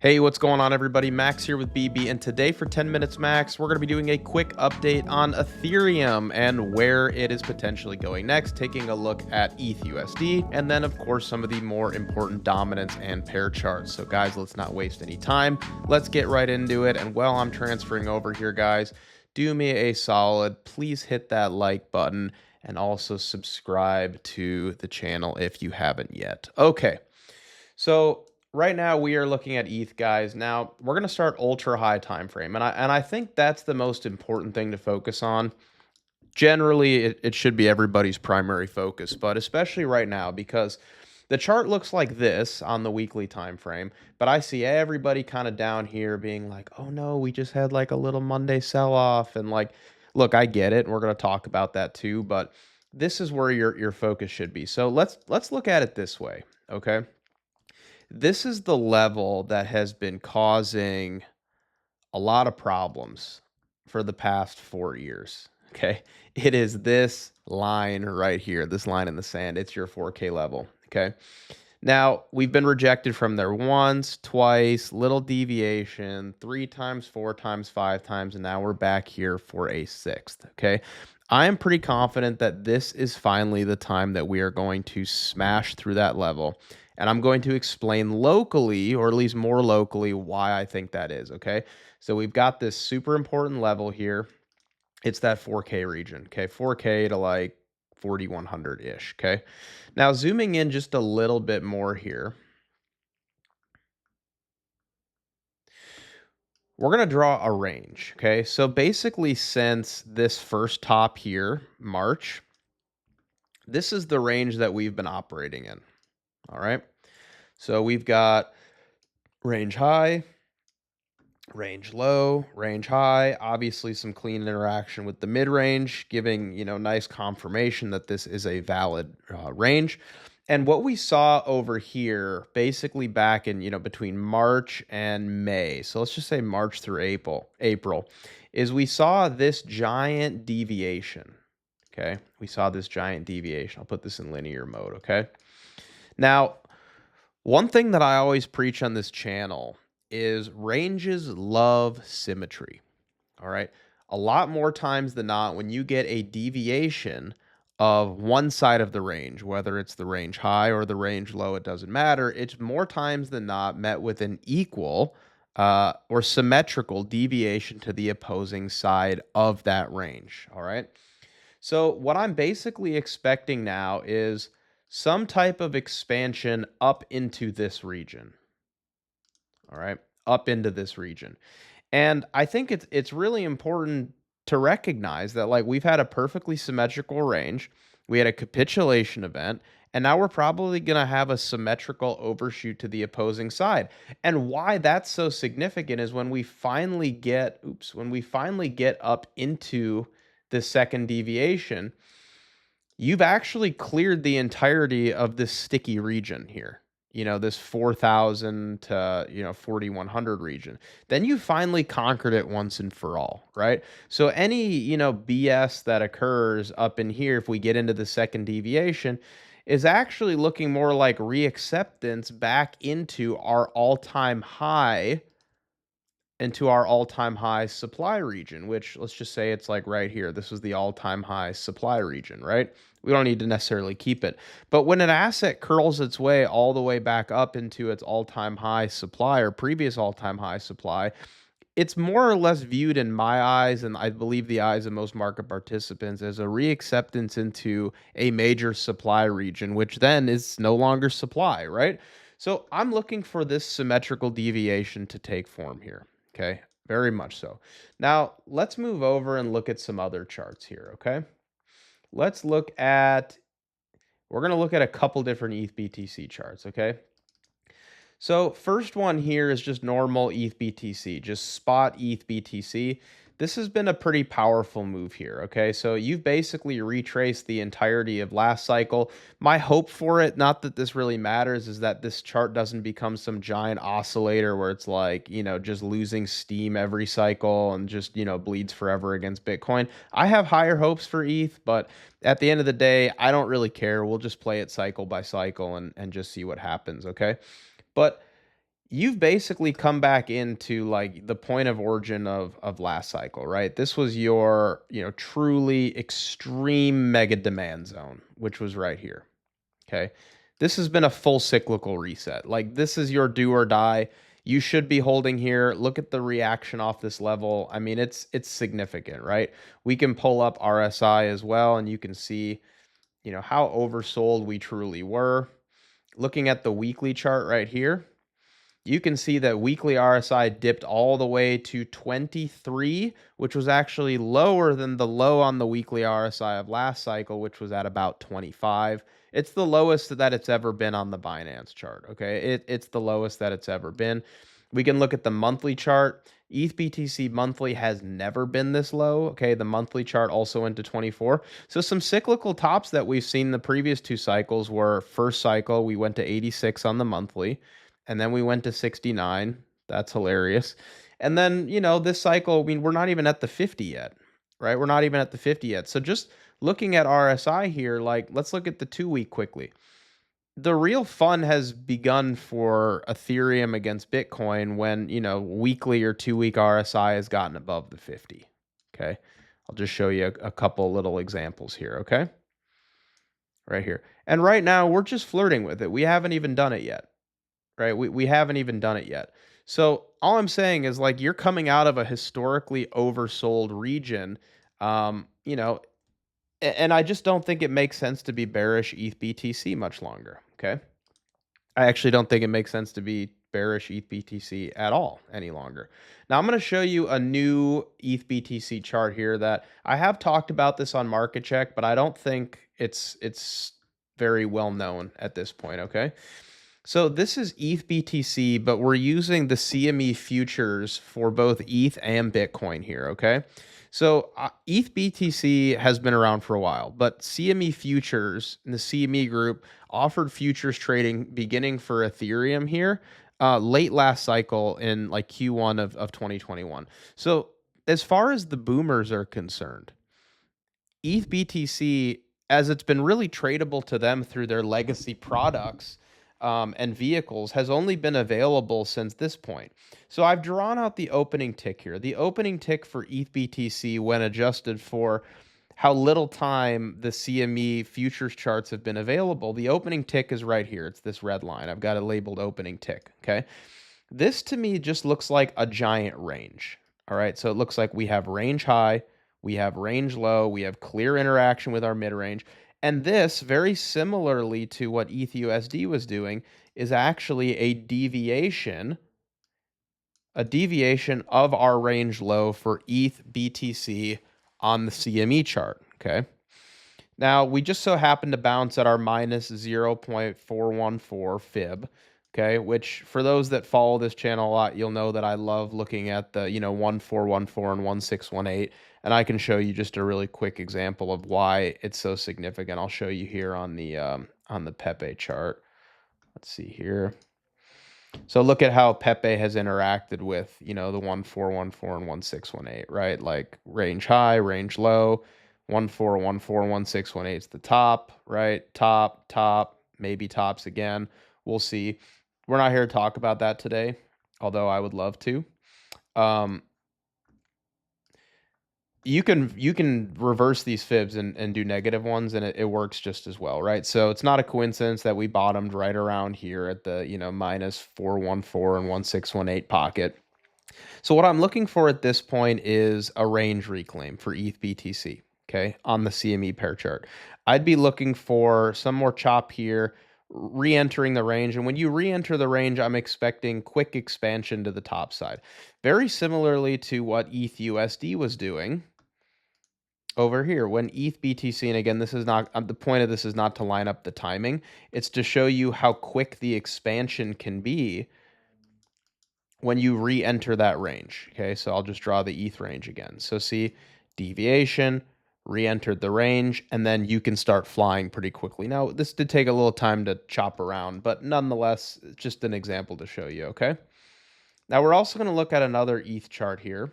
Hey, what's going on, everybody? Max here with BB, and today for 10 Minutes Max, we're going to be doing a quick update on Ethereum and where it is potentially going next, taking a look at ETHUSD, and then, of course, some of the more important dominance and pair charts. So, guys, let's not waste any time. Let's get right into it, and while I'm transferring over here, guys, do me a solid. Please hit that like button and also subscribe to the channel if you haven't yet. Okay, so right now we are looking at ETH, guys. Now we're going to start ultra high time frame, and I think that's the most important thing to focus on. Generally, it should be everybody's primary focus, but especially right now because the chart looks like this on the weekly time frame, but I see everybody kind of down here being like, "Oh no, we just had like a little Monday sell off," and like, look, I get it. We're going to talk about that too, but this is where your focus should be. So let's look at it this way, okay? This is the level that has been causing a lot of problems for the past 4 years, okay? It is this line right here, this line in the sand. It's your 4K level, okay? Now, we've been rejected from there once, twice, little deviation, 3 times, 4 times, 5 times, and now we're back here for a 6th, okay? I am pretty confident that this is finally the time that we are going to smash through that level. And I'm going to explain locally, or at least more locally, why I think that is, okay? So we've got this super important level here. It's that 4K region, okay? 4K to like 4100-ish, okay? Now, zooming in just a little bit more here, we're going to draw a range, okay? So basically, since this first top here, March, this is the range that we've been operating in, all right? So we've got range high, range low, range high, obviously some clean interaction with the mid-range, giving, nice confirmation that this is a valid range. And what we saw over here, basically back in, between March and May, so let's just say March through April, is we saw this giant deviation, okay? We saw this giant deviation. I'll put this in linear mode, okay? Now, one thing that I always preach on this channel is ranges love symmetry. All right. A lot more times than not, when you get a deviation of one side of the range, whether it's the range high or the range low, it doesn't matter. It's more times than not met with an equal or symmetrical deviation to the opposing side of that range. All right. So, what I'm basically expecting now is some type of expansion up into this region. All right, up into this region. And I think it's really important to recognize that like we've had a perfectly symmetrical range, we had a capitulation event, and now we're probably going to have a symmetrical overshoot to the opposing side. And why that's so significant is when we finally get up into the second deviation, you've actually cleared the entirety of this sticky region here. This 4,000 to, 4,100 region. Then you finally conquered it once and for all, right? So any, BS that occurs up in here, if we get into the second deviation, is actually looking more like reacceptance back into our all-time high supply region, which let's just say it's like right here. This was the all-time high supply region, right? We don't need to necessarily keep it. But when an asset curls its way all the way back up into its all-time high supply or previous all-time high supply, it's more or less viewed in my eyes, and I believe the eyes of most market participants, as a reacceptance into a major supply region, which then is no longer supply, right? So I'm looking for this symmetrical deviation to take form here. Okay, very much so. Now, let's move over and look at some other charts here, okay? Let's look at, we're going to look at a couple different ETHBTC charts, okay? So first one here is just normal ETHBTC, just spot ETHBTC. This has been a pretty powerful move here, okay? So you've basically retraced the entirety of last cycle. My hope for it, not that this really matters, is that this chart doesn't become some giant oscillator where it's like, just losing steam every cycle and just, bleeds forever against Bitcoin. I have higher hopes for ETH, but at the end of the day, I don't really care. We'll just play it cycle by cycle and just see what happens, okay? But you've basically come back into like the point of origin of last cycle, right? This was your, truly extreme mega demand zone, which was right here. Okay. This has been a full cyclical reset. Like this is your do or die. You should be holding here. Look at the reaction off this level. I mean, it's significant, right? We can pull up RSI as well, and you can see, how oversold we truly were. Looking at the weekly chart right here, you can see that weekly RSI dipped all the way to 23, which was actually lower than the low on the weekly RSI of last cycle, which was at about 25. It's the lowest that it's ever been on the Binance chart. Okay. It's the lowest that it's ever been. We can look at the monthly chart. ETHBTC monthly has never been this low. Okay. The monthly chart also went to 24. So some cyclical tops that we've seen the previous two cycles were first cycle, we went to 86 on the monthly, and then we went to 69. That's hilarious. And then, this cycle, I mean, we're not even at the 50 yet, right? We're not even at the 50 yet. So just looking at RSI here, like let's look at the 2-week quickly. The real fun has begun for Ethereum against Bitcoin when, weekly or 2-week RSI has gotten above the 50. Okay. I'll just show you a couple little examples here. Okay. Right here. And right now we're just flirting with it. We haven't even done it yet. Right? We haven't even done it yet. So all I'm saying is like you're coming out of a historically oversold region, you know, and I just don't think it makes sense to be bearish ETH BTC much longer. Okay. I actually don't think it makes sense to be bearish ETH BTC at all any longer. Now I'm going to show you a new ETH BTC chart here that I have talked about this on Market Check, but I don't think it's very well known at this point. Okay. So this is ETH BTC, but we're using the CME futures for both ETH and Bitcoin here, okay? So ETH BTC has been around for a while, but CME futures and the CME group offered futures trading beginning for Ethereum here late last cycle in like Q1 of 2021. So as far as the boomers are concerned, ETH BTC, as it's been really tradable to them through their legacy products and vehicles, has only been available since this point. So I've drawn out the opening tick here. The opening tick for ETH BTC, when adjusted for how little time the CME futures charts have been available, the opening tick is right here. It's this red line. I've got it labeled opening tick. Okay. This to me just looks like a giant range. All right. So it looks like we have range high, we have range low, we have clear interaction with our mid range. And this, very similarly to what ETHUSD was doing, is actually a deviation of our range low for ETH BTC on the CME chart. Okay. Now, we just so happen to bounce at our minus 0.414 fib, okay, which for those that follow this channel a lot, you'll know that I love looking at the, 1414 and 1618, and I can show you just a really quick example of why it's so significant. I'll show you here on the Pepe chart. Let's see here. So look at how Pepe has interacted with, the 1414 and 1618, right? Like range high, range low, 1414, 1618 is the top, right? Top, maybe tops again. We'll see. We're not here to talk about that today, although I would love to. You can reverse these fibs and do negative ones, and it works just as well, right? So it's not a coincidence that we bottomed right around here at the minus 414 and 1618 pocket. So what I'm looking for at this point is a range reclaim for ETH BTC, okay, on the CME pair chart. I'd be looking for some more chop here, re-entering the range. And when you re-enter the range, I'm expecting quick expansion to the top side. Very similarly to what ETHUSD was doing over here when ETH BTC, and again, this is not, the point of this is not to line up the timing. It's to show you how quick the expansion can be when you re-enter that range. Okay, so I'll just draw the ETH range again. So see, deviation, re-entered the range, and then you can start flying pretty quickly. Now, this did take a little time to chop around, but nonetheless, it's just an example to show you, okay? Now, we're also going to look at another ETH chart here,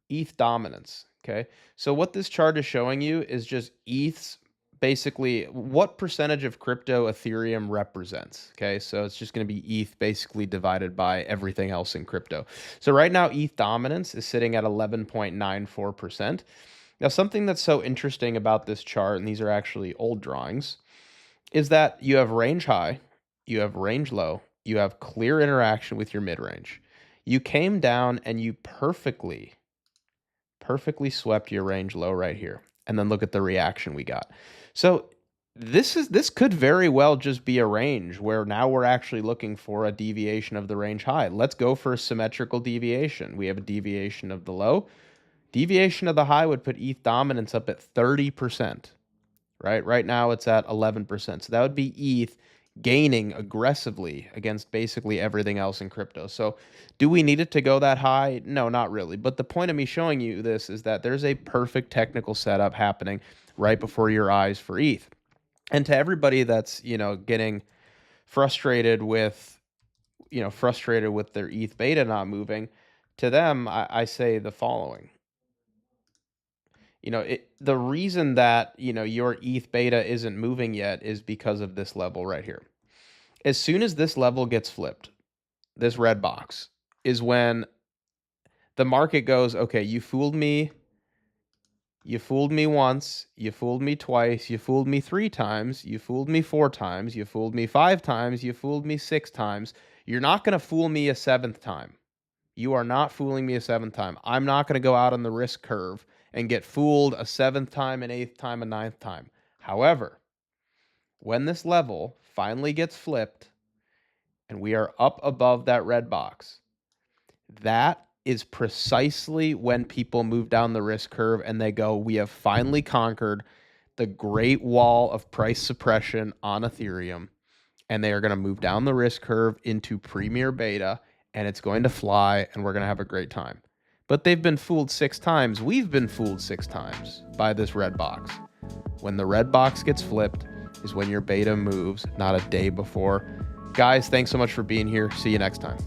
ETH Dominance, okay? So what this chart is showing you is just ETH's basically what percentage of crypto Ethereum represents. Okay, so it's just going to be ETH basically divided by everything else in crypto. So right now, ETH dominance is sitting at 11.94%. Now, something that's so interesting about this chart, and these are actually old drawings, is that you have range high, you have range low, you have clear interaction with your mid range. You came down and you perfectly swept your range low right here. And then look at the reaction we got. So this could very well just be a range where now we're actually looking for a deviation of the range high. Let's go for a symmetrical deviation. We have a deviation of the low. Deviation of the high would put ETH dominance up at 30%. Right now it's at 11%. So that would be ETH gaining aggressively against basically everything else in crypto. So do we need it to go that high? No, not really. But the point of me showing you this is that there's a perfect technical setup happening right before your eyes for ETH. And to everybody that's, getting frustrated with their ETH beta not moving, to them, I say the following. The reason that, your ETH beta isn't moving yet is because of this level right here. As soon as this level gets flipped, this red box, is when the market goes, okay, you fooled me. You fooled me once, you fooled me twice, you fooled me 3 times, you fooled me 4 times, you fooled me 5 times, you fooled me 6 times. You're not going to fool me a 7th time. You are not fooling me a 7th time. I'm not going to go out on the risk curve and get fooled a 7th time, an 8th time, a 9th time. However, when this level finally gets flipped and we are up above that red box, that is precisely when people move down the risk curve and they go, we have finally conquered the great wall of price suppression on Ethereum. And they are going to move down the risk curve into premier beta, and it's going to fly, and we're going to have a great time. But they've been fooled 6 times. We've been fooled 6 times by this red box. When the red box gets flipped is when your beta moves, not a day before. Guys, thanks so much for being here. See you next time.